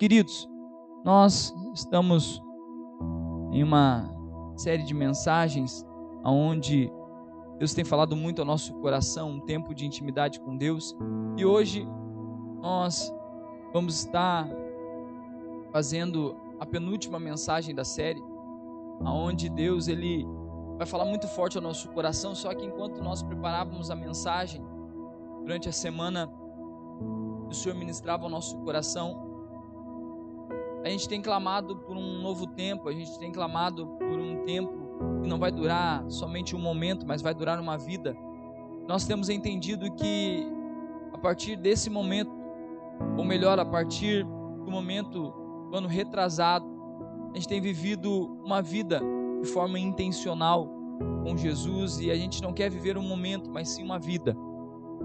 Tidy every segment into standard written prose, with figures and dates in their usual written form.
Queridos, nós estamos em uma série de mensagens onde Deus tem falado muito ao nosso coração, um tempo de intimidade com Deus, e hoje nós vamos estar fazendo a penúltima mensagem da série, onde Deus ele vai falar muito forte ao nosso coração. Só que enquanto nós preparávamos a mensagem durante a semana, o Senhor ministrava ao nosso coração. A gente tem clamado por um novo tempo, a gente tem clamado por um tempo que não vai durar somente um momento, mas vai durar uma vida. Nós temos entendido que a partir desse momento, ou melhor, a partir do momento do ano retrasado, a gente tem vivido uma vida de forma intencional com Jesus, e a gente não quer viver um momento, mas sim uma vida.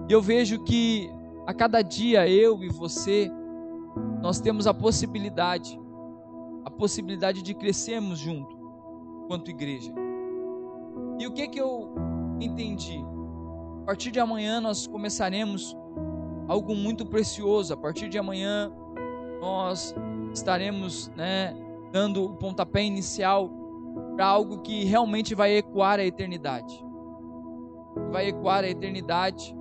E eu vejo que a cada dia eu e você, nós temos a possibilidade de crescermos junto, enquanto igreja. E o que eu entendi? A partir de amanhã nós começaremos algo muito precioso. A partir de amanhã nós estaremos, dando o pontapé inicial para algo que realmente vai ecoar a eternidade. Vai ecoar a eternidade.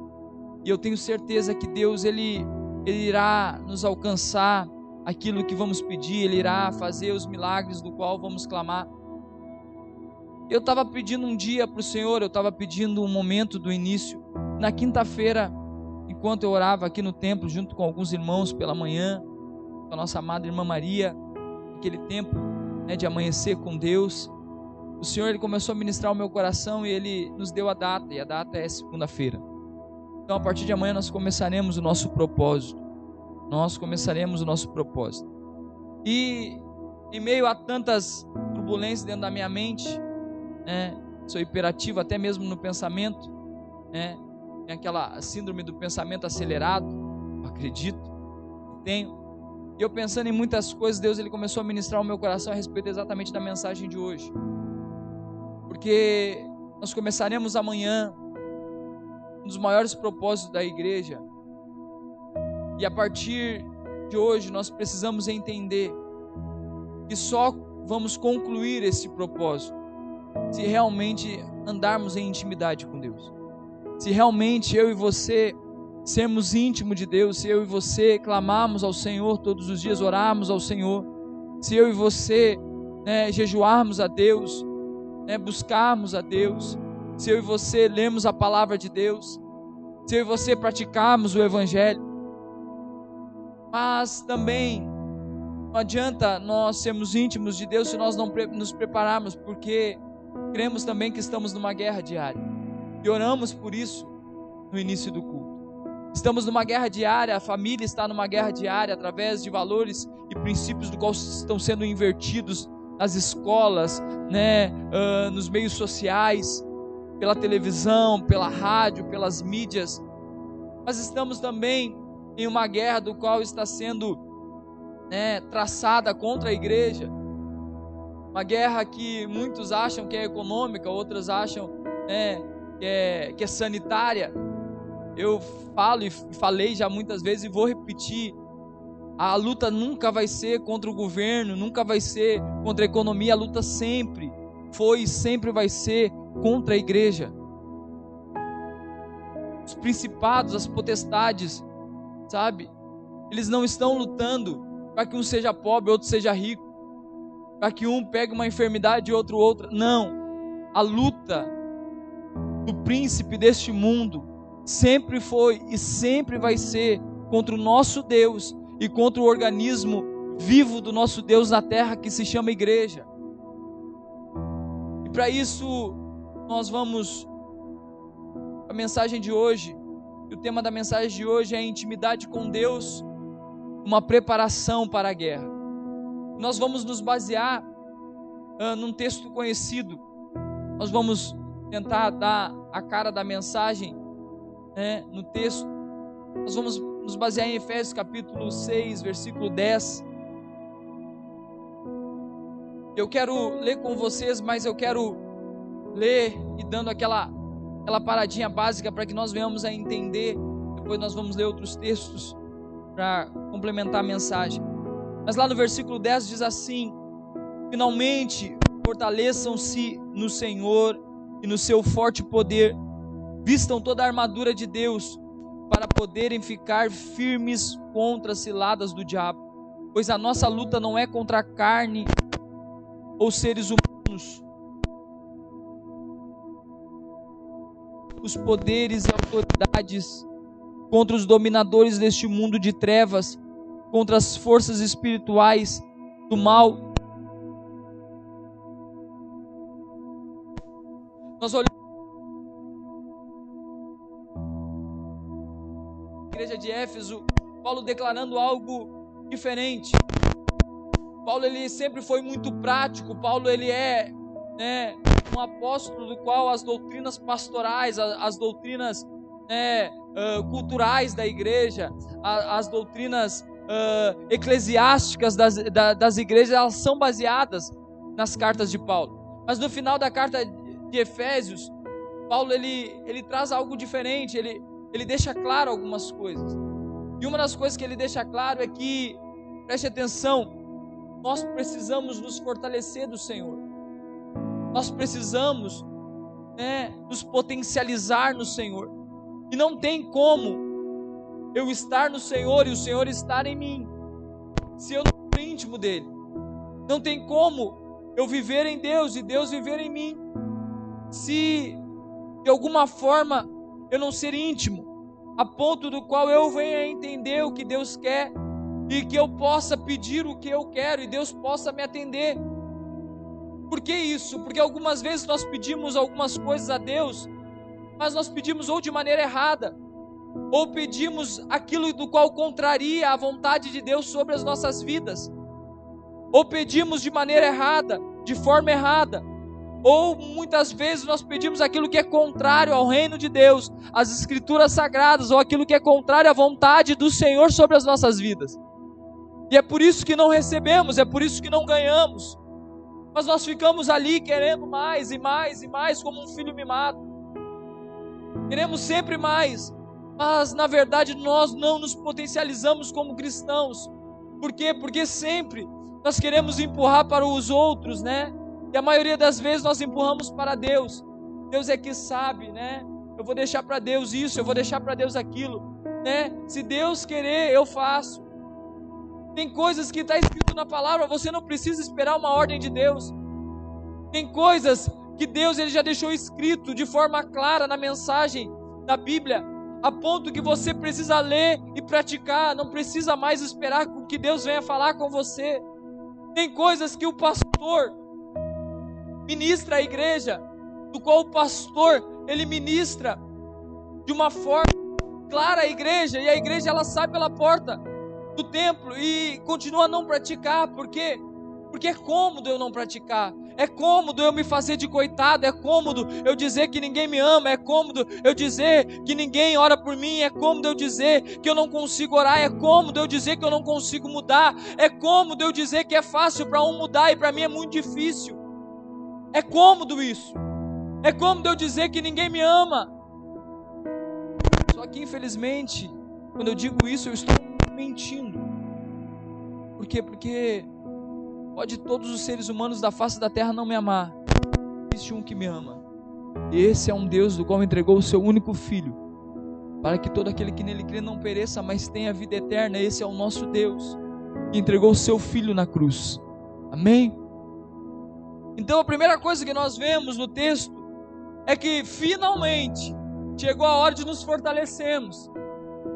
E eu tenho certeza que Deus ele irá nos alcançar aquilo que vamos pedir, Ele irá fazer os milagres do qual vamos clamar. Eu estava pedindo um dia para o Senhor, eu estava pedindo um momento do início. Na quinta-feira, enquanto eu orava aqui no templo, junto com alguns irmãos pela manhã, com a nossa amada irmã Maria, aquele tempo de amanhecer com Deus, o Senhor ele começou a ministrar o meu coração e Ele nos deu a data, e a data é segunda-feira. Então, a partir de amanhã nós começaremos o nosso propósito. E em meio a tantas turbulências dentro da minha mente, sou hiperativo até mesmo no pensamento, tem aquela síndrome do pensamento acelerado, acredito que tenho. E eu pensando em muitas coisas, Deus ele começou a ministrar o meu coração a respeito exatamente da mensagem de hoje. Porque nós começaremos amanhã um dos maiores propósitos da igreja. E a partir de hoje nós precisamos entender que só vamos concluir esse propósito se realmente andarmos em intimidade com Deus. Se realmente eu e você sermos íntimos de Deus, se eu e você clamarmos ao Senhor todos os dias, orarmos ao Senhor, se eu e você jejuarmos a Deus, buscarmos a Deus, se eu e você lermos a palavra de Deus, se eu e você praticarmos o Evangelho. Mas também não adianta nós sermos íntimos de Deus se nós não nos prepararmos, porque cremos também que estamos numa guerra diária, e oramos por isso no início do culto. Estamos numa guerra diária, a família está numa guerra diária, através de valores e princípios do qual estão sendo invertidos nas escolas, nos meios sociais, pela televisão, pela rádio, pelas mídias. Mas estamos também em uma guerra do qual está sendo traçada contra a igreja, uma guerra que muitos acham que é econômica, outros acham que é sanitária. Eu falo e falei já muitas vezes e vou repetir: a luta nunca vai ser contra o governo, nunca vai ser contra a economia, a luta sempre foi e sempre vai ser contra a igreja. Os principados, as potestades, sabe? Eles não estão lutando para que um seja pobre, outro seja rico, para que um pegue uma enfermidade e outro outra. Não. A luta do príncipe deste mundo sempre foi e sempre vai ser contra o nosso Deus e contra o organismo vivo do nosso Deus na terra, que se chama igreja. E para isso nós vamos a mensagem de hoje. E o tema da mensagem de hoje é intimidade com Deus, uma preparação para a guerra. Nós vamos nos basear num texto conhecido. Nós vamos tentar dar a cara da mensagem no texto. Nós vamos nos basear em Efésios capítulo 6, versículo 10. Eu quero ler com vocês, mas eu quero ler e dando aquela paradinha básica para que nós venhamos a entender. Depois nós vamos ler outros textos para complementar a mensagem. Mas lá no versículo 10 diz assim: finalmente fortaleçam-se no Senhor e no seu forte poder, vistam toda a armadura de Deus, para poderem ficar firmes contra as ciladas do diabo, pois a nossa luta não é contra a carne ou seres humanos, os poderes e autoridades, contra os dominadores deste mundo de trevas, contra as forças espirituais do mal. Nós olhamos a igreja de Éfeso, Paulo declarando algo diferente. Paulo, ele sempre foi muito prático. Paulo, ele é um apóstolo do qual as doutrinas pastorais, as doutrinas culturais da igreja, as doutrinas eclesiásticas das igrejas, elas são baseadas nas cartas de Paulo. Mas no final da carta de Efésios, Paulo ele traz algo diferente, ele deixa claro algumas coisas. E uma das coisas que ele deixa claro é que, preste atenção, nós precisamos nos fortalecer do Senhor. Nós precisamos nos potencializar no Senhor. E não tem como eu estar no Senhor e o Senhor estar em mim se eu não sou íntimo dele. Não tem como eu viver em Deus e Deus viver em mim se de alguma forma eu não ser íntimo, a ponto do qual eu venha entender o que Deus quer e que eu possa pedir o que eu quero e Deus possa me atender. Por que isso? Porque algumas vezes nós pedimos algumas coisas a Deus, mas nós pedimos ou de maneira errada, ou pedimos aquilo do qual contraria a vontade de Deus sobre as nossas vidas, ou pedimos de maneira errada, de forma errada, ou muitas vezes nós pedimos aquilo que é contrário ao reino de Deus, às escrituras sagradas, ou aquilo que é contrário à vontade do Senhor sobre as nossas vidas. E é por isso que não recebemos, é por isso que não ganhamos. Mas nós ficamos ali querendo mais e mais e mais, como um filho mimado. Queremos sempre mais, mas na verdade nós não nos potencializamos como cristãos. Por quê? Porque sempre nós queremos empurrar para os outros, E a maioria das vezes nós empurramos para Deus. Deus é que sabe, Eu vou deixar para Deus isso, eu vou deixar para Deus aquilo, Se Deus querer, eu faço. Tem coisas que está escrito na palavra, você não precisa esperar uma ordem de Deus. Tem coisas que Deus ele já deixou escrito de forma clara na mensagem da Bíblia, a ponto que você precisa ler e praticar, não precisa mais esperar que Deus venha falar com você. Tem coisas que o pastor ministra à igreja, do qual o pastor ele ministra de uma forma clara à igreja, e a igreja ela sai pela porta do templo e continua a não praticar. Por quê? Porque é cômodo eu não praticar, é cômodo eu me fazer de coitado, é cômodo eu dizer que ninguém me ama, é cômodo eu dizer que ninguém ora por mim, é cômodo eu dizer que eu não consigo orar, é cômodo eu dizer que eu não consigo mudar, é cômodo eu dizer que é fácil para um mudar e para mim é muito difícil. É cômodo isso, é cômodo eu dizer que ninguém me ama. Só que infelizmente, quando eu digo isso, eu estou mentindo. Por quê? Porque pode todos os seres humanos da face da terra não me amar, existe um que me ama, e esse é um Deus do qual entregou o seu único Filho, para que todo aquele que nele crê não pereça, mas tenha vida eterna. Esse é o nosso Deus, que entregou o seu Filho na cruz. Amém? Então a primeira coisa que nós vemos no texto é que finalmente chegou a hora de nos fortalecermos.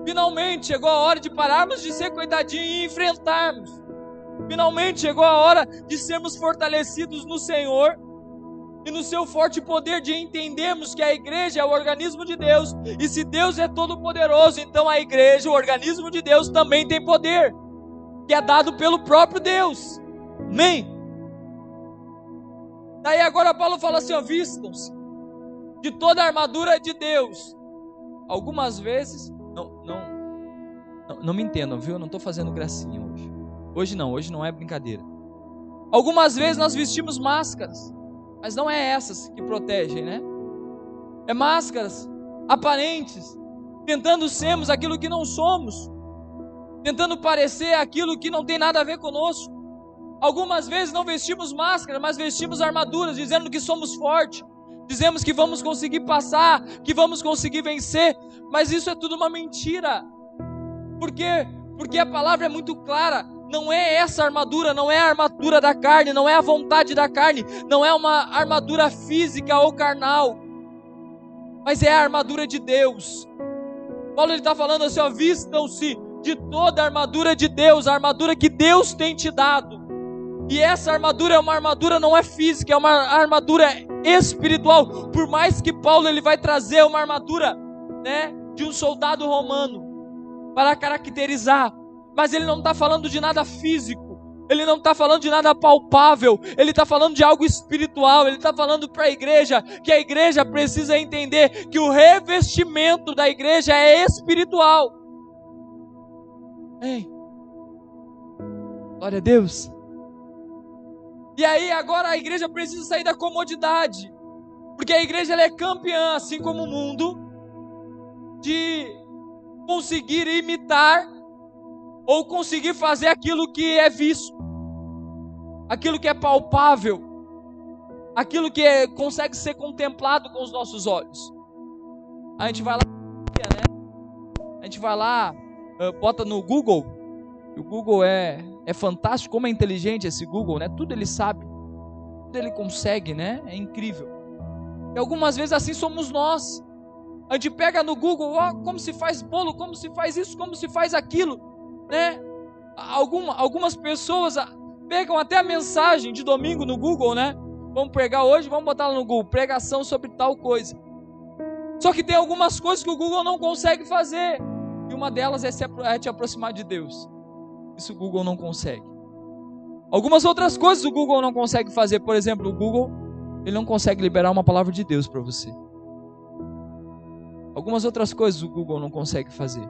Finalmente chegou a hora de pararmos de ser coitadinho e enfrentarmos. Finalmente chegou a hora de sermos fortalecidos no Senhor e no seu forte poder, de entendermos que a igreja é o organismo de Deus, e se Deus é todo poderoso, então a igreja, o organismo de Deus, também tem poder, que é dado pelo próprio Deus. Amém? Daí agora Paulo fala assim, vistam-se de toda a armadura de Deus. Algumas vezes, não me entendam, viu? Eu não estou fazendo gracinha hoje. Hoje não é brincadeira. Algumas vezes nós vestimos máscaras, mas não é essas que protegem, É máscaras aparentes, tentando sermos aquilo que não somos. tentando parecer aquilo que não tem nada a ver conosco. Algumas vezes não vestimos máscara, mas vestimos armaduras, dizendo que somos fortes, dizemos que vamos conseguir passar, que vamos conseguir vencer, mas isso é tudo uma mentira. Por quê? Porque a palavra é muito clara. Não é essa armadura, não é a armadura da carne, não é a vontade da carne, não é uma armadura física ou carnal, mas é a armadura de Deus. Paulo está falando assim, ó, vistam-se de toda a armadura de Deus, a armadura que Deus tem te dado. E essa armadura é uma armadura, não é física, é uma armadura espiritual. Por mais que Paulo ele vai trazer uma armadura, né, de um soldado romano para caracterizar, mas ele não está falando de nada físico, ele não está falando de nada palpável, ele está falando de algo espiritual. Ele está falando para a igreja, que a igreja precisa entender que o revestimento da igreja é espiritual. Ei, glória a Deus. E aí agora a igreja precisa sair da comodidade, porque a igreja ela é campeã, assim como o mundo, de conseguir imitar ou conseguir fazer aquilo que é visto, aquilo que é palpável, aquilo que consegue ser contemplado com os nossos olhos. A gente vai lá, né? A gente vai lá, bota no Google. O Google é fantástico, como é inteligente esse Google, né? Tudo ele sabe, tudo ele consegue, né? É incrível. E algumas vezes assim somos nós. A gente pega no Google, ó, como se faz bolo, como se faz isso, como se faz aquilo, né? Algumas pessoas pegam até a mensagem de domingo no Google, né? Vamos pegar hoje, vamos botar lá no Google, pregação sobre tal coisa. Só que tem algumas coisas que o Google não consegue fazer, e uma delas é te aproximar de Deus. Isso o Google não consegue. Algumas outras coisas o Google não consegue fazer. Por exemplo, o Google ele não consegue liberar uma palavra de Deus para você. Algumas outras coisas o Google não consegue fazer.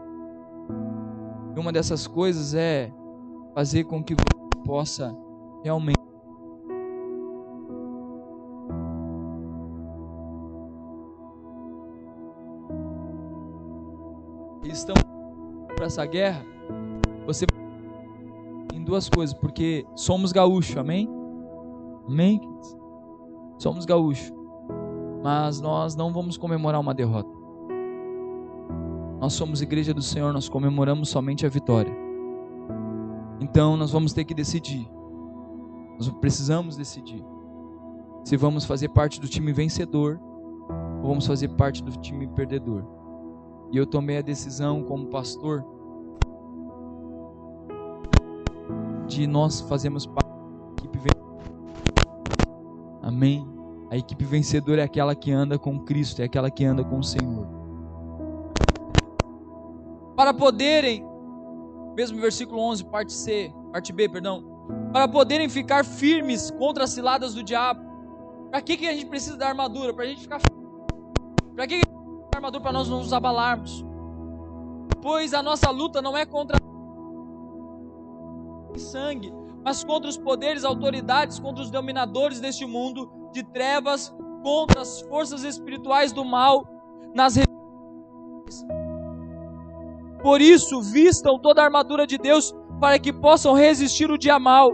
E uma dessas coisas é fazer com que você possa realmente estamos para essa guerra. Você em duas coisas, porque somos gaúchos, amém? Amém? Somos gaúchos, mas nós não vamos comemorar uma derrota. Nós somos igreja do Senhor, nós comemoramos somente a vitória. Então nós vamos ter que decidir. Nós precisamos decidir se vamos fazer parte do time vencedor ou vamos fazer parte do time perdedor. E eu tomei a decisão como pastor de nós fazermos parte da equipe vencedora. Amém? A equipe vencedora é aquela que anda com Cristo, é aquela que anda com o Senhor. Para poderem, mesmo versículo 11, parte B, para poderem ficar firmes contra as ciladas do diabo. Para que a gente precisa da armadura? Para a gente ficar firme. Para que a gente precisa da armadura? Para nós não nos abalarmos. Pois a nossa luta não é contra sangue, mas contra os poderes, autoridades, contra os dominadores deste mundo de trevas, contra as forças espirituais do mal nas regiões. Por isso, vistam toda a armadura de Deus para que possam resistir o dia mal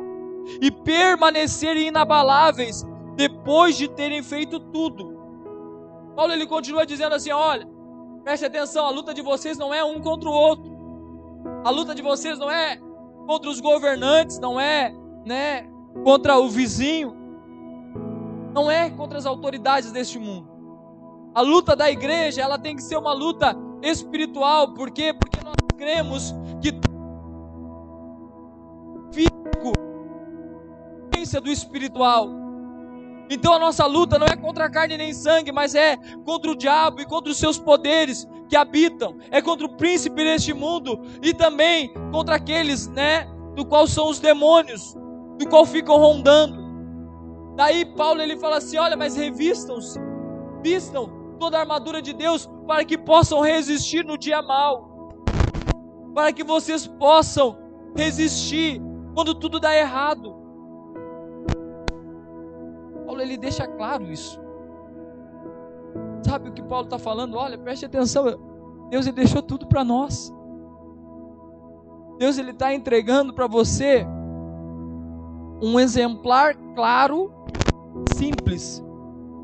e permanecerem inabaláveis depois de terem feito tudo. Paulo ele continua dizendo assim, olha, preste atenção, a luta de vocês não é um contra o outro. A luta de vocês não é contra os governantes, não é, né, contra o vizinho, não é contra as autoridades deste mundo. A luta da igreja, ela tem que ser uma luta espiritual. Por quê? Porque nós cremos que físico é do espiritual. Então a nossa luta não é contra a carne nem sangue, mas é contra o diabo e contra os seus poderes que habitam, é contra o príncipe deste mundo e também contra aqueles, né, do qual são os demônios, do qual ficam rondando. Daí Paulo ele fala assim, olha, mas revistam-se, vistam toda a armadura de Deus para que possam resistir no dia mau, para que vocês possam resistir quando tudo dá errado. Paulo ele deixa claro isso. Sabe o que Paulo está falando? Olha, preste atenção, Deus ele deixou tudo para nós. Deus ele está entregando para você um exemplar claro, simples,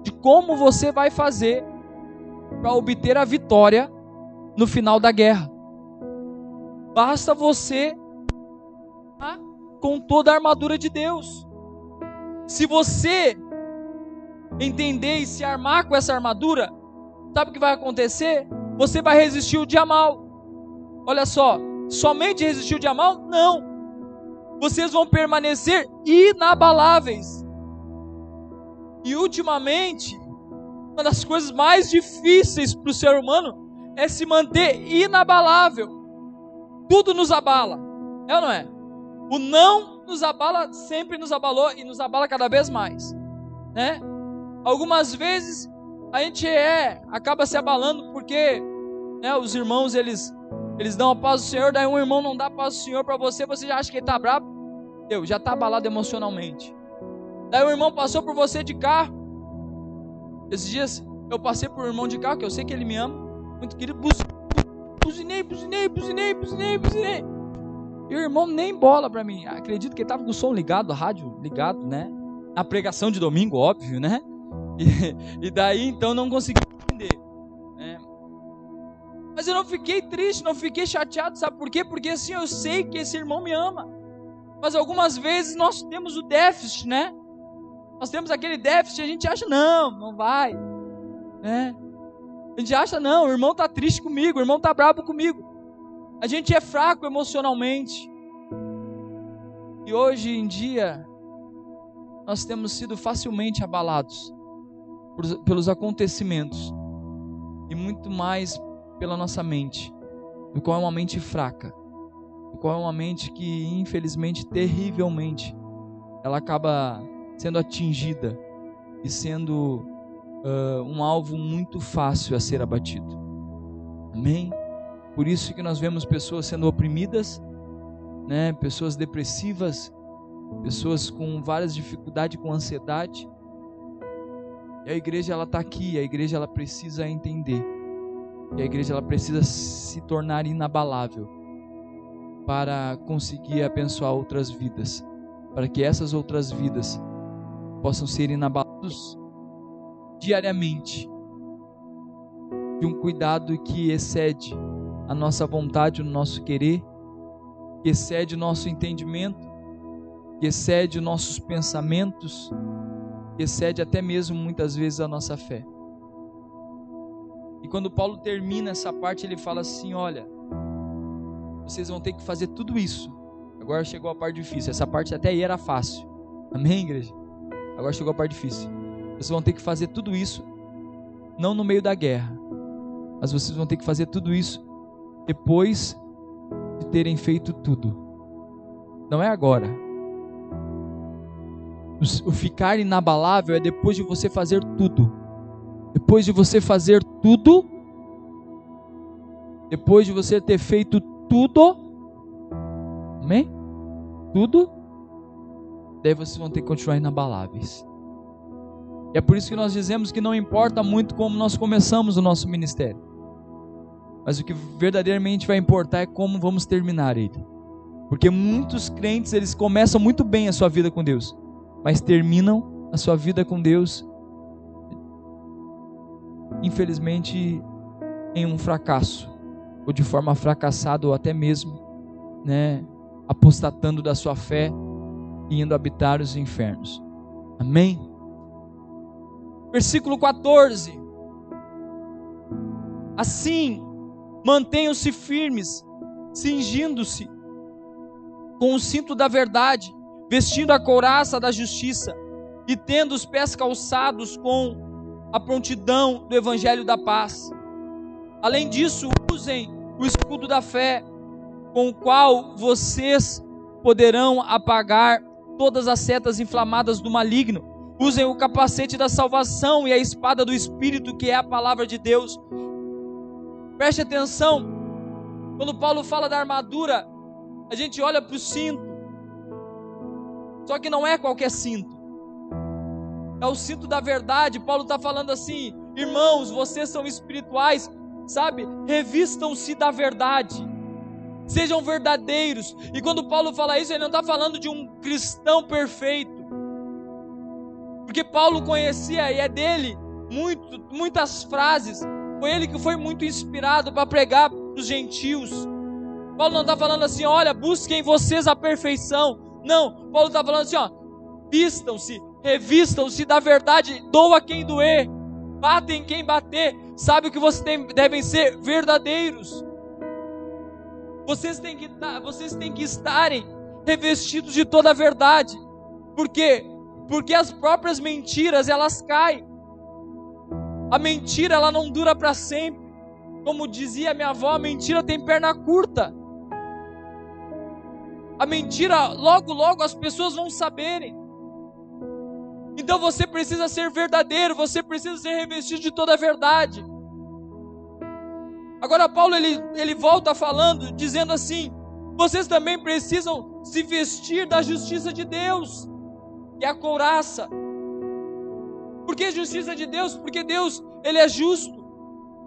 de como você vai fazer para obter a vitória no final da guerra. Basta você com toda a armadura de Deus. Se você entender e se armar com essa armadura, sabe o que vai acontecer? Você vai resistir o dia mal. Olha só, somente resistir o dia mal? Não. Vocês vão permanecer inabaláveis. E ultimamente, uma das coisas mais difíceis para o ser humano é se manter inabalável. Tudo nos abala, é ou não é? O não nos abala, sempre nos abalou e nos abala cada vez mais, né? Algumas vezes a gente acaba se abalando porque, né, os irmãos eles dão a paz do Senhor, daí um irmão não dá a paz do Senhor para você, você já acha que ele está bravo, já está abalado emocionalmente. Daí o irmão passou por você de carro. Esses dias eu passei por um irmão de carro, que eu sei que ele me ama, muito querido, buzinei. E o irmão nem bola para mim. Acredito que ele estava com o som ligado, a rádio ligado, né? A pregação de domingo, óbvio, né? E daí então não consegui entender, né? Mas eu não fiquei triste, não fiquei chateado, sabe por quê? Porque assim eu sei que esse irmão me ama. Mas algumas vezes nós temos o déficit, né? Nós temos aquele déficit, a gente acha, não vai, né? A gente acha, não, o irmão está triste comigo, o irmão está bravo comigo. A gente é fraco emocionalmente. E hoje em dia, nós temos sido facilmente abalados pelos acontecimentos. E muito mais pela nossa mente, do qual é uma mente fraca, do qual é uma mente que, infelizmente, terrivelmente, ela acaba sendo atingida e sendo um alvo muito fácil a ser abatido. Amém? Por isso que nós vemos pessoas sendo oprimidas, né? Pessoas depressivas, pessoas com várias dificuldades, com ansiedade. E a igreja ela está aqui, a igreja ela precisa entender. E a igreja ela precisa se tornar inabalável para conseguir abençoar outras vidas, para que essas outras vidas possam ser inabaladas diariamente de um cuidado que excede a nossa vontade, o nosso querer, que excede o nosso entendimento, que excede os nossos pensamentos, que excede até mesmo muitas vezes a nossa fé. E quando Paulo termina essa parte, ele fala assim: olha, vocês vão ter que fazer tudo isso. Agora chegou a parte difícil. Essa parte até aí era fácil. Amém, igreja? Agora chegou a parte difícil. Vocês vão ter que fazer tudo isso, não no meio da guerra, mas vocês vão ter que fazer tudo isso depois de terem feito tudo. Não é agora. O ficar inabalável é depois de você fazer tudo. Depois de você fazer tudo, depois de você ter feito tudo, amém? Tudo, daí vocês vão ter que continuar inabaláveis. E é por isso que nós dizemos que não importa muito como nós começamos o nosso ministério, mas o que verdadeiramente vai importar é como vamos terminar ele. Porque muitos crentes, eles começam muito bem a sua vida com Deus, mas terminam a sua vida com Deus, infelizmente, em um fracasso, ou de forma fracassada, ou até mesmo, né, apostatando da sua fé e indo habitar os infernos. Amém? Versículo 14. Assim, mantenham-se firmes, cingindo-se com o cinto da verdade, vestindo a couraça da justiça e tendo os pés calçados com a prontidão do evangelho da paz. Além disso, usem o escudo da fé, com o qual vocês poderão apagar todas as setas inflamadas do maligno. Usem o capacete da salvação e a espada do Espírito, que é a palavra de Deus. Preste atenção, quando Paulo fala da armadura, a gente olha para o cinto, só que não é qualquer cinto, é o cinto da verdade. Paulo está falando assim: irmãos, vocês são espirituais, sabe? Revistam-se da verdade. Sejam verdadeiros. E quando Paulo fala isso, ele não está falando de um cristão perfeito, porque Paulo conhecia, e é dele muitas frases. Foi ele que foi muito inspirado para pregar para os gentios. Paulo não está falando assim, olha, busquem vocês a perfeição. Não, Paulo está falando assim, ó, vistam-se, revistam-se da verdade, doa quem doer, batem quem bater. Sabe o que vocês devem ser? Verdadeiros. Vocês têm que estarem revestidos de toda a verdade. Por quê? Porque as próprias mentiras, elas caem. A mentira, ela não dura para sempre. Como dizia minha avó, a mentira tem perna curta. A mentira, logo as pessoas vão saberem. Então você precisa ser verdadeiro, você precisa ser revestido de toda a verdade. Agora Paulo, ele volta falando, dizendo assim, vocês também precisam se vestir da justiça de Deus, que é a couraça. Por que justiça de Deus? Porque Deus, ele é justo,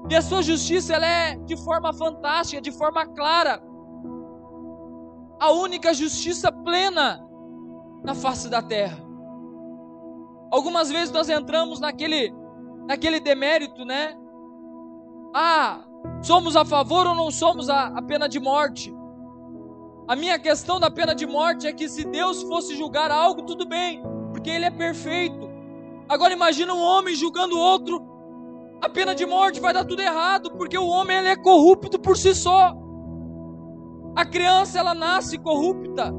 e a sua justiça, ela é de forma fantástica, de forma clara, a única justiça plena na face da terra. Algumas vezes nós entramos naquele demérito, né? Somos a favor ou não somos a pena de morte? A minha questão da pena de morte é que se Deus fosse julgar algo, tudo bem, porque Ele é perfeito. Agora imagina um homem julgando outro, a pena de morte vai dar tudo errado, porque o homem, ele é corrupto por si só. A criança, ela nasce corrupta.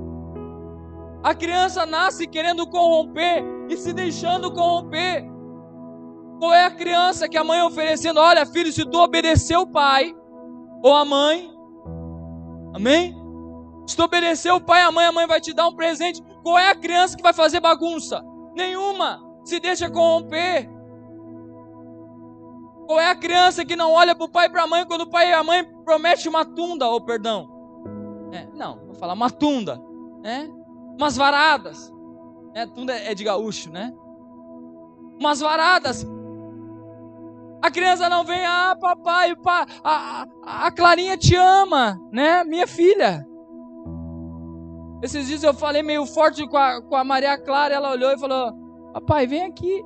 A criança nasce querendo corromper e se deixando corromper. Qual é a criança que a mãe oferecendo? Olha, filho, se tu obedecer o pai ou a mãe, amém? Se tu obedecer o pai e a mãe vai te dar um presente. Qual é a criança que vai fazer bagunça? Nenhuma. Se deixa corromper. Qual é a criança que não olha para o pai e para a mãe quando o pai e a mãe prometem uma tunda, vou falar uma tunda, né? Umas varadas, né? Tunda é de gaúcho, né? Umas varadas. A criança não vem, papai, a Clarinha te ama, né? Minha filha. Esses dias eu falei meio forte com a Maria Clara, ela olhou e falou, papai, vem aqui.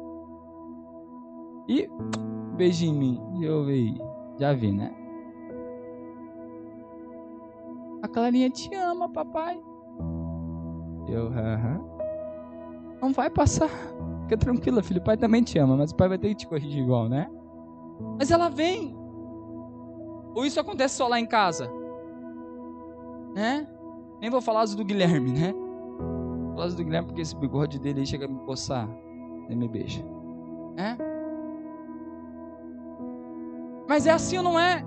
E beijinho em mim, eu vi, já vi, né? A Clarinha te ama, papai. Não vai passar. Fica tranquila, filho, o pai também te ama, mas o pai vai ter que te corrigir igual, né? Mas ela vem. Ou isso acontece só lá em casa? Né? Nem vou falar do Guilherme, né? Vou falar do Guilherme porque esse bigode dele aí chega a me coçar. Nem me beija. Né? Mas é assim ou não é?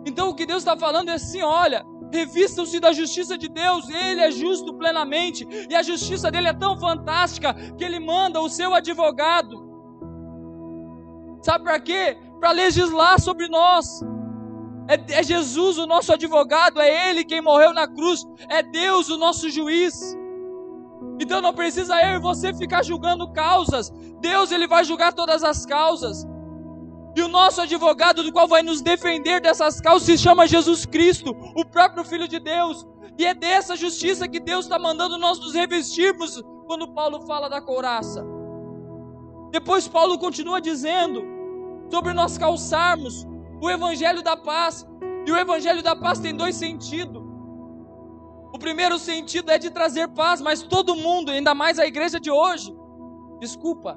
Então o que Deus está falando é assim, olha, revistam-se da justiça de Deus, Ele é justo plenamente, e a justiça dele é tão fantástica, que Ele manda o seu advogado. Sabe para quê? Para legislar sobre nós. É Jesus o nosso advogado, é Ele quem morreu na cruz, é Deus o nosso juiz. Então não precisa eu e você ficar julgando causas, Deus, Ele vai julgar todas as causas. E o nosso advogado, do qual vai nos defender dessas causas, se chama Jesus Cristo, o próprio Filho de Deus. E é dessa justiça que Deus está mandando nós nos revestirmos, quando Paulo fala da couraça. Depois Paulo continua dizendo sobre nós calçarmos o Evangelho da Paz. E o Evangelho da Paz tem dois sentidos. O primeiro sentido é de trazer paz, mas todo mundo, ainda mais a igreja de hoje, desculpa,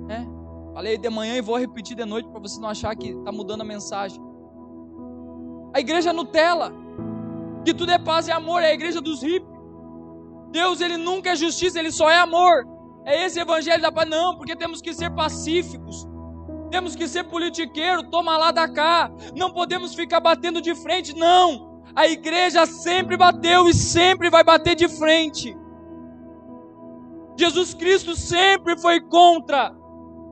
né? Falei de manhã e vou repetir de noite para você não achar que está mudando a mensagem. A igreja Nutella, que tudo é paz e amor, é a igreja dos hippies. Deus, Ele nunca é justiça, Ele só é amor. É esse evangelho da paz. Não, porque temos que ser pacíficos. Temos que ser politiqueiro, toma lá da cá. Não podemos ficar batendo de frente, não. A igreja sempre bateu e sempre vai bater de frente. Jesus Cristo sempre foi contra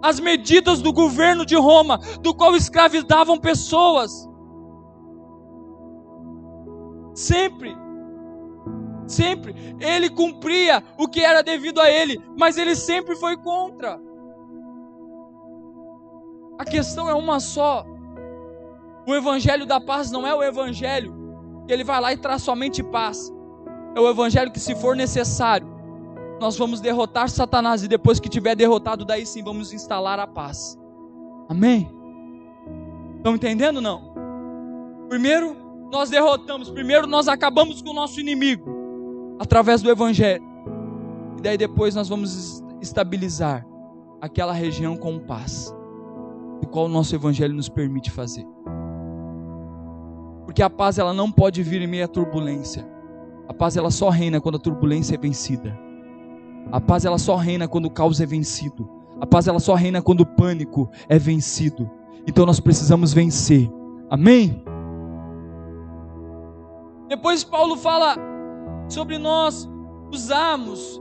as medidas do governo de Roma, do qual escravizavam pessoas. Sempre. Ele cumpria o que era devido a ele, mas ele sempre foi contra. A questão é uma só. O evangelho da paz não é o evangelho que ele vai lá e traz somente paz. É o evangelho que, se for necessário, nós vamos derrotar Satanás, e depois que tiver derrotado, daí sim vamos instalar a paz. Amém? Estão entendendo, não? Primeiro nós derrotamos, primeiro nós acabamos com o nosso inimigo, através do evangelho, e daí depois nós vamos estabilizar aquela região com paz, o qual o nosso evangelho nos permite fazer. Porque a paz, ela não pode vir em meio à turbulência. A paz, ela só reina quando a turbulência é vencida. A paz, ela só reina quando o caos é vencido. A paz, ela só reina quando o pânico é vencido. Então nós precisamos vencer. Amém? Depois Paulo fala sobre nós usarmos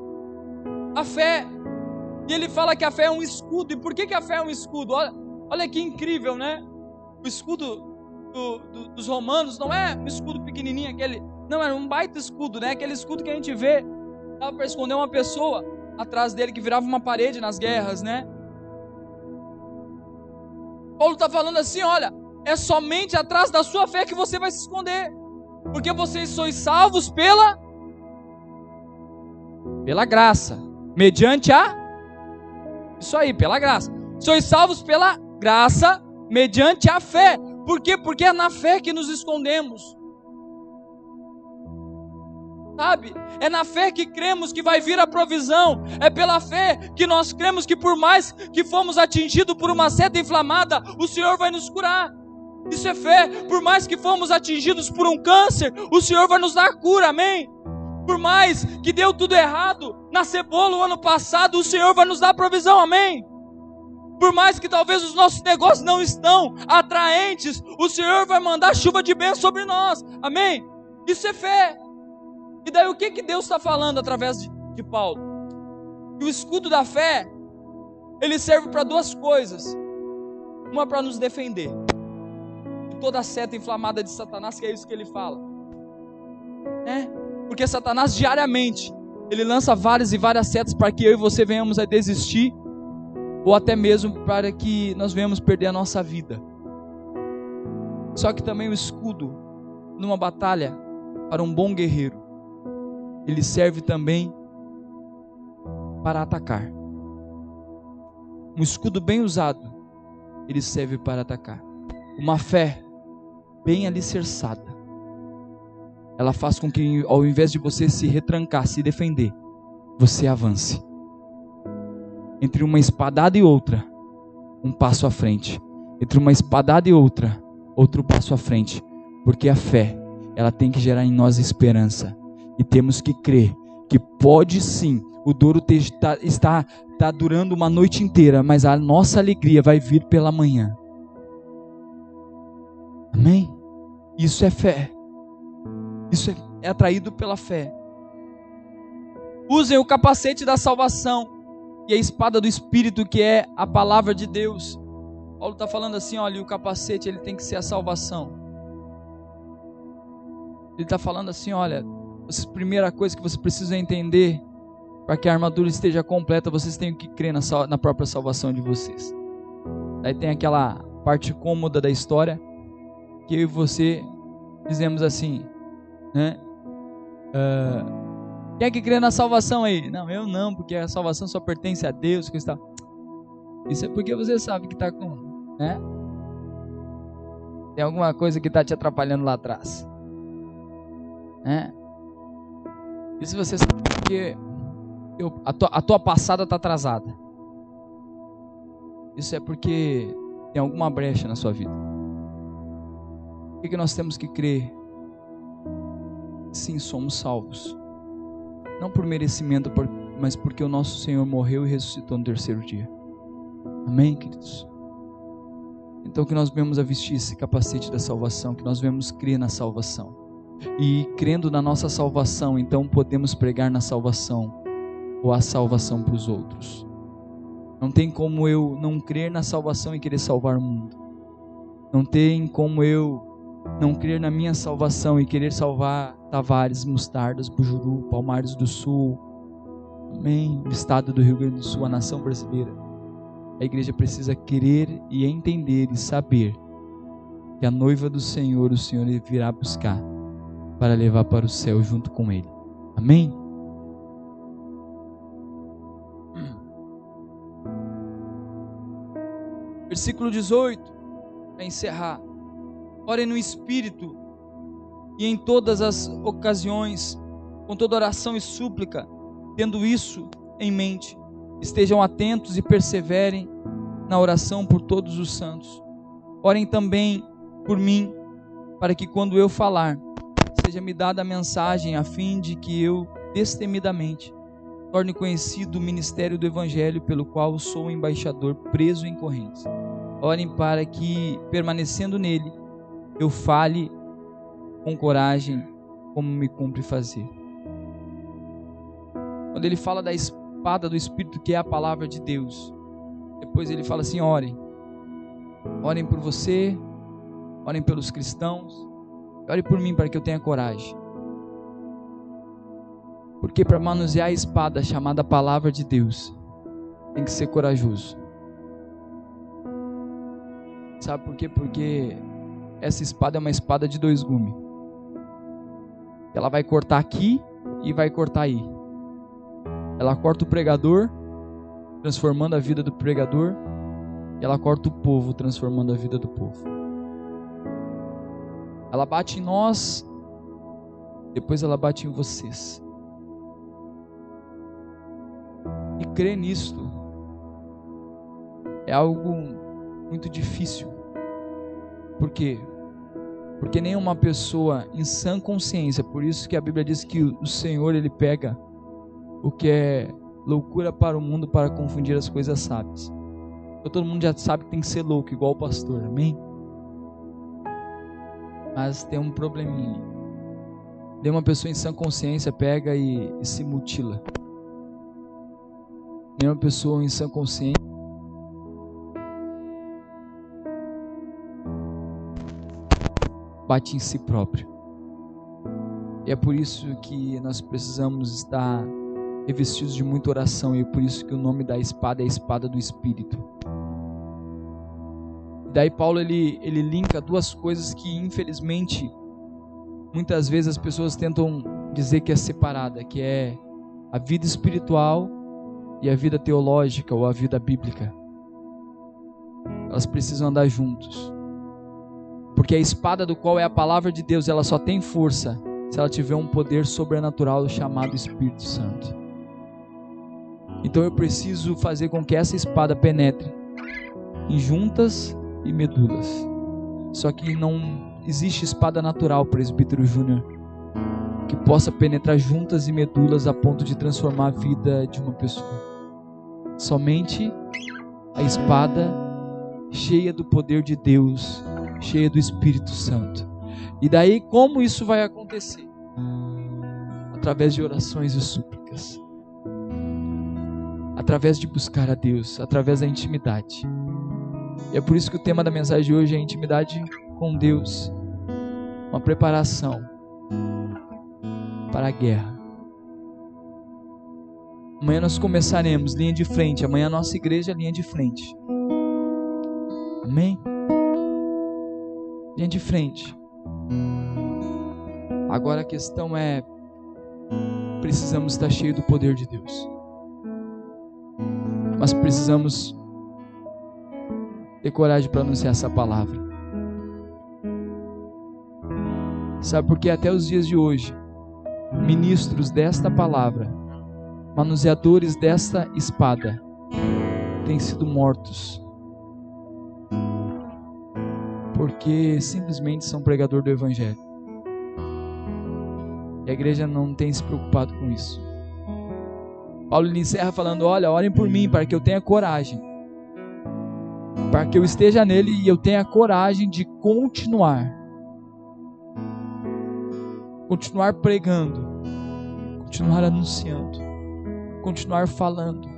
a fé. E ele fala que a fé é um escudo. E por que a fé é um escudo? Olha que incrível, né? O escudo dos romanos não é um escudo pequenininho, não, era um baita escudo, né? Aquele escudo que a gente vê, dava para esconder uma pessoa atrás dele, que virava uma parede nas guerras, né? Paulo está falando assim, olha, é somente atrás da sua fé que você vai se esconder, porque vocês sois salvos pela graça, mediante isso aí, pela graça, sois salvos pela graça, mediante a fé. Por quê? Porque é na fé que nos escondemos, sabe? É na fé que cremos que vai vir a provisão. É pela fé que nós cremos que, por mais que fomos atingidos por uma seta inflamada, o Senhor vai nos curar. Isso é fé. Por mais que fomos atingidos por um câncer, o Senhor vai nos dar cura, amém? Por mais que deu tudo errado na cebola o ano passado, o Senhor vai nos dar provisão, amém? Por mais que talvez os nossos negócios não estão atraentes, o Senhor vai mandar chuva de bênção sobre nós, amém? Isso é fé. E daí o que Deus está falando através de Paulo? Que o escudo da fé, ele serve para duas coisas. Uma, para nos defender de toda a seta inflamada de Satanás, que é isso que ele fala, né? Porque Satanás diariamente, ele lança várias e várias setas para que eu e você venhamos a desistir, ou até mesmo para que nós venhamos perder a nossa vida. Só que também o escudo, numa batalha, para um bom guerreiro, ele serve também para atacar. Um escudo bem usado, ele serve para atacar. Uma fé bem alicerçada, ela faz com que, ao invés de você se retrancar, se defender, você avance. Entre uma espadada e outra, um passo à frente. Entre uma espadada e outra, outro passo à frente. Porque a fé, ela tem que gerar em nós esperança. E temos que crer que pode sim, o duro está durando uma noite inteira, mas a nossa alegria vai vir pela manhã. Amém? Isso é fé. Isso é atraído pela fé. Usem o capacete da salvação e a espada do Espírito, que é a palavra de Deus. Paulo está falando assim, olha, o capacete, ele tem que ser a salvação. Ele está falando assim, olha, a primeira coisa que você precisa entender, para que a armadura esteja completa, vocês têm que crer na própria salvação de vocês. Aí tem aquela parte cômoda da história, que eu e você dizemos assim, né? Quem é que crê na salvação aí? Não, eu não, porque a salvação só pertence a Deus. Isso é porque você sabe que está com, né? Tem alguma coisa que está te atrapalhando lá atrás, né? Isso você sabe porque a tua passada está atrasada. Isso é porque tem alguma brecha na sua vida. O que nós temos que crer? Sim, somos salvos. Não por merecimento, mas porque o nosso Senhor morreu e ressuscitou no terceiro dia. Amém, queridos? Então que nós venhamos a vestir esse capacete da salvação, que nós venhamos crer na salvação. E crendo na nossa salvação, então podemos pregar na salvação, ou a salvação para os outros. Não tem como eu não crer na salvação e querer salvar o mundo. Não tem como eu não crer na minha salvação e querer salvar Tavares, Mostardas, Bujuru, Palmares do Sul, amém, o estado do Rio Grande do Sul, a nação brasileira. A igreja precisa querer e entender e saber que a noiva do Senhor, o Senhor virá buscar. para levar para o céu junto com Ele. Amém? Versículo 18, para encerrar. Orem no Espírito e em todas as ocasiões, com toda oração e súplica, tendo isso em mente, estejam atentos e perseverem na oração por todos os santos. Orem também por mim, para que quando eu falar, seja me dada a mensagem, a fim de que eu, destemidamente, torne conhecido o ministério do Evangelho, pelo qual sou embaixador preso em correntes. Orem para que, permanecendo nele, eu fale com coragem, como me cumpre fazer. Quando ele fala da espada do Espírito, que é a palavra de Deus, depois ele fala assim: orem por você, orem pelos cristãos, orem por mim para que eu tenha coragem. Porque para manusear a espada chamada palavra de Deus, tem que ser corajoso. Sabe por quê? Porque essa espada é uma espada de 2 gumes. Ela vai cortar aqui e vai cortar aí. Ela corta o pregador, transformando a vida do pregador, e ela corta o povo, transformando a vida do povo. Ela bate em nós, depois ela bate em vocês. E crer nisto é algo muito difícil. Por quê? Porque nenhuma pessoa em sã consciência, por isso que a Bíblia diz que o Senhor, Ele pega o que é loucura para o mundo para confundir as coisas sábias. Então, todo mundo já sabe que tem que ser louco, igual o pastor, amém? Mas tem um probleminha. Nenhuma pessoa em sã consciência pega e se mutila. Nenhuma pessoa em sã consciência bate em si próprio. E é por isso que nós precisamos estar revestidos de muita oração, e é por isso que o nome da espada é a espada do Espírito. E daí Paulo ele linka 2 coisas que infelizmente muitas vezes as pessoas tentam dizer que é separada, que é a vida espiritual e a vida teológica ou a vida bíblica. Elas precisam andar juntos. Porque a espada do qual é a palavra de Deus, ela só tem força se ela tiver um poder sobrenatural chamado Espírito Santo. Então eu preciso fazer com que essa espada penetre em juntas e medulas. Só que não existe espada natural, presbítero Júnior, que possa penetrar juntas e medulas a ponto de transformar a vida de uma pessoa. Somente a espada cheia do poder de Deus, cheia do Espírito Santo. E daí como isso vai acontecer? Através de orações e súplicas, através de buscar a Deus, através da intimidade. E é por isso que o tema da mensagem de hoje é intimidade com Deus, uma preparação para a guerra. Amanhã nós começaremos linha de frente. Amanhã a nossa igreja é linha de frente. Amém? Linha de frente. Agora a questão é: precisamos estar cheios do poder de Deus. Mas precisamos ter coragem para anunciar essa palavra. Sabe por que até os dias de hoje, ministros desta palavra, manuseadores desta espada, têm sido mortos? Porque simplesmente são pregador do Evangelho. E a igreja não tem se preocupado com isso. Paulo encerra falando: olha, orem por mim para que eu tenha coragem, para que eu esteja nele e eu tenha coragem de continuar pregando, continuar anunciando, continuar falando.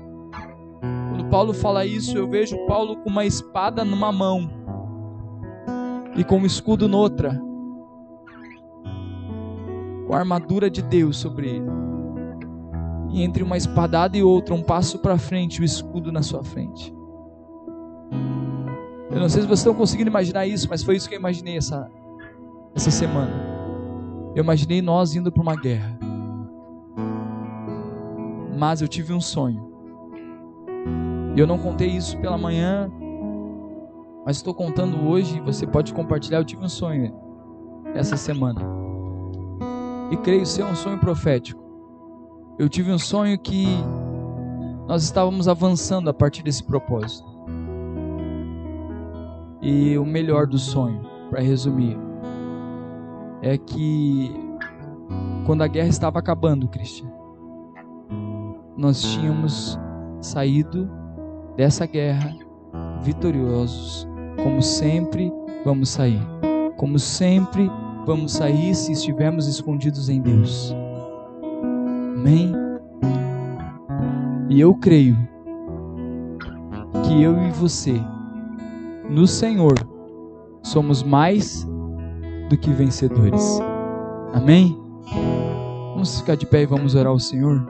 Quando Paulo fala isso, eu vejo Paulo com uma espada numa mão e com um escudo noutra, com a armadura de Deus sobre ele, e entre uma espadada e outra, um passo para frente, o escudo na sua frente. Eu não sei se vocês estão conseguindo imaginar isso, mas foi isso que eu imaginei essa semana. Eu imaginei nós indo para uma guerra. Mas eu tive um sonho. E eu não contei isso pela manhã, mas estou contando hoje e você pode compartilhar. Eu tive um sonho essa semana. E creio ser um sonho profético. Eu tive um sonho que nós estávamos avançando a partir desse propósito. E o melhor do sonho, para resumir, é que quando a guerra estava acabando, Christian, nós tínhamos saído dessa guerra vitoriosos, como sempre vamos sair. Como sempre vamos sair se estivermos escondidos em Deus. Amém? E eu creio que eu e você, no Senhor, somos mais do que vencedores. Amém? Vamos ficar de pé e vamos orar ao Senhor.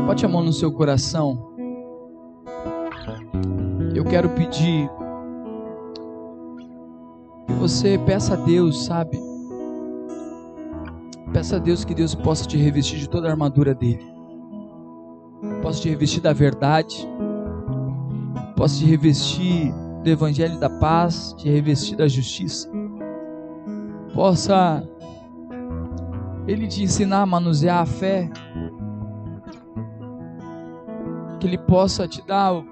Bote a mão no seu coração. Eu quero pedir que você peça a Deus, sabe? Peça a Deus que Deus possa te revestir de toda a armadura dele. Possa te revestir da verdade. Possa te revestir do evangelho da paz, te revestir da justiça. Possa Ele te ensinar a manusear a fé. Que Ele possa te dar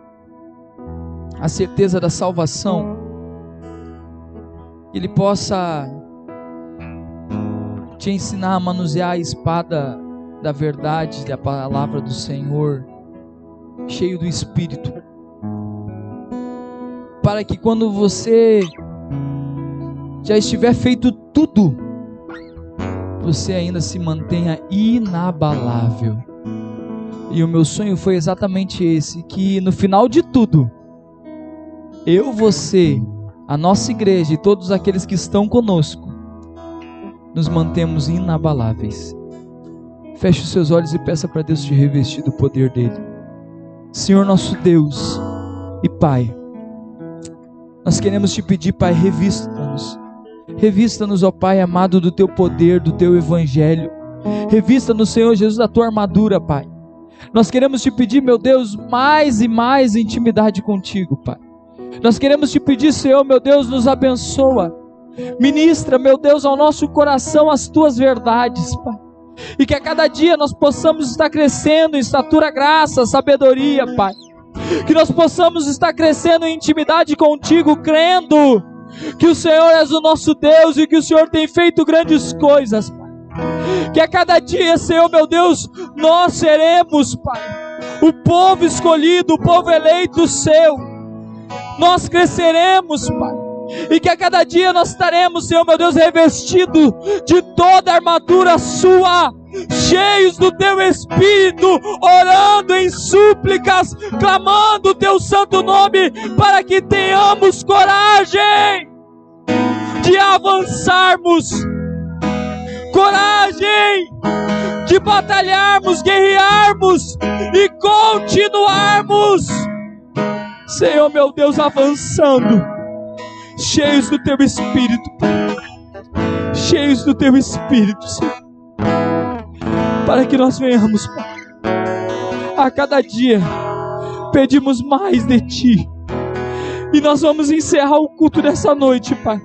a certeza da salvação. Que Ele possa te ensinar a manusear a espada da verdade, da palavra do Senhor, cheio do Espírito. Para que quando você já estiver feito tudo, você ainda se mantenha inabalável. E o meu sonho foi exatamente esse, que no final de tudo, eu, você, a nossa igreja e todos aqueles que estão conosco, nos mantemos inabaláveis. Feche os seus olhos e peça para Deus te revestir do poder dele. Senhor nosso Deus e Pai, nós queremos te pedir, Pai, revista-nos. Revista-nos, ó Pai amado, do teu poder, do teu evangelho. Revista-nos, Senhor Jesus, da tua armadura, Pai. Nós queremos te pedir, meu Deus, mais e mais intimidade contigo, Pai. Nós queremos te pedir, Senhor, meu Deus, nos abençoa. Ministra, meu Deus, ao nosso coração as tuas verdades, Pai. E que a cada dia nós possamos estar crescendo em estatura, graça, sabedoria, Pai. Que nós possamos estar crescendo em intimidade contigo, crendo que o Senhor és o nosso Deus e que o Senhor tem feito grandes coisas, Pai. Que a cada dia, Senhor, meu Deus, nós seremos, Pai, o povo escolhido, o povo eleito seu. Nós cresceremos, Pai. E que a cada dia nós estaremos, Senhor, meu Deus, revestidos de toda a armadura sua, cheios do teu Espírito, orando em súplicas, clamando o teu santo nome, para que tenhamos coragem de avançarmos, coragem de batalharmos, guerrearmos e continuarmos, Senhor meu Deus, avançando, cheios do teu Espírito, cheios do teu Espírito, Senhor, para que nós venhamos, Pai, a cada dia pedimos mais de Ti, e nós vamos encerrar o culto dessa noite, Pai,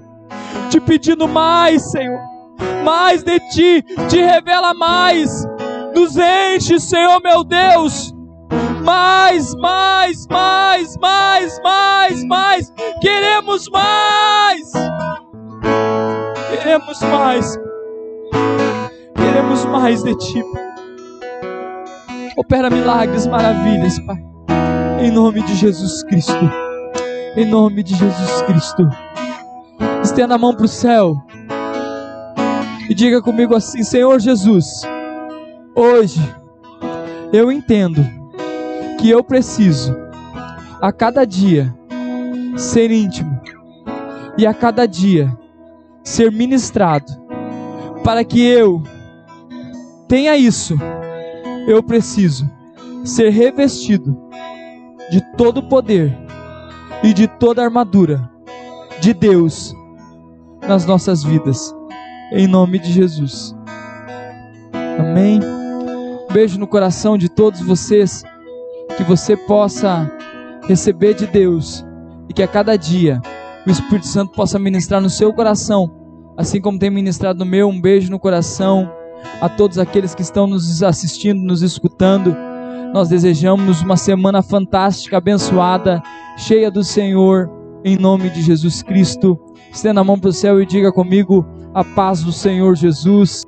te pedindo mais, Senhor, mais de Ti, Te revela mais, nos enche, Senhor meu Deus, mais, queremos mais, queremos mais de Ti, Pai. Opera milagres, maravilhas, Pai, em nome de Jesus Cristo, em nome de Jesus Cristo. Estenda a mão para o céu e diga comigo assim: Senhor Jesus, hoje eu entendo que eu preciso a cada dia ser íntimo e a cada dia ser ministrado para que eu tenha isso, eu preciso ser revestido de todo o poder e de toda a armadura de Deus nas nossas vidas, em nome de Jesus. Amém. Um beijo no coração de todos vocês, que você possa receber de Deus e que a cada dia o Espírito Santo possa ministrar no seu coração, assim como tem ministrado no meu. Um beijo no coração a todos aqueles que estão nos assistindo, nos escutando. Nós desejamos uma semana fantástica, abençoada, cheia do Senhor, em nome de Jesus Cristo. Estenda a mão para o céu e diga comigo: a paz do Senhor Jesus.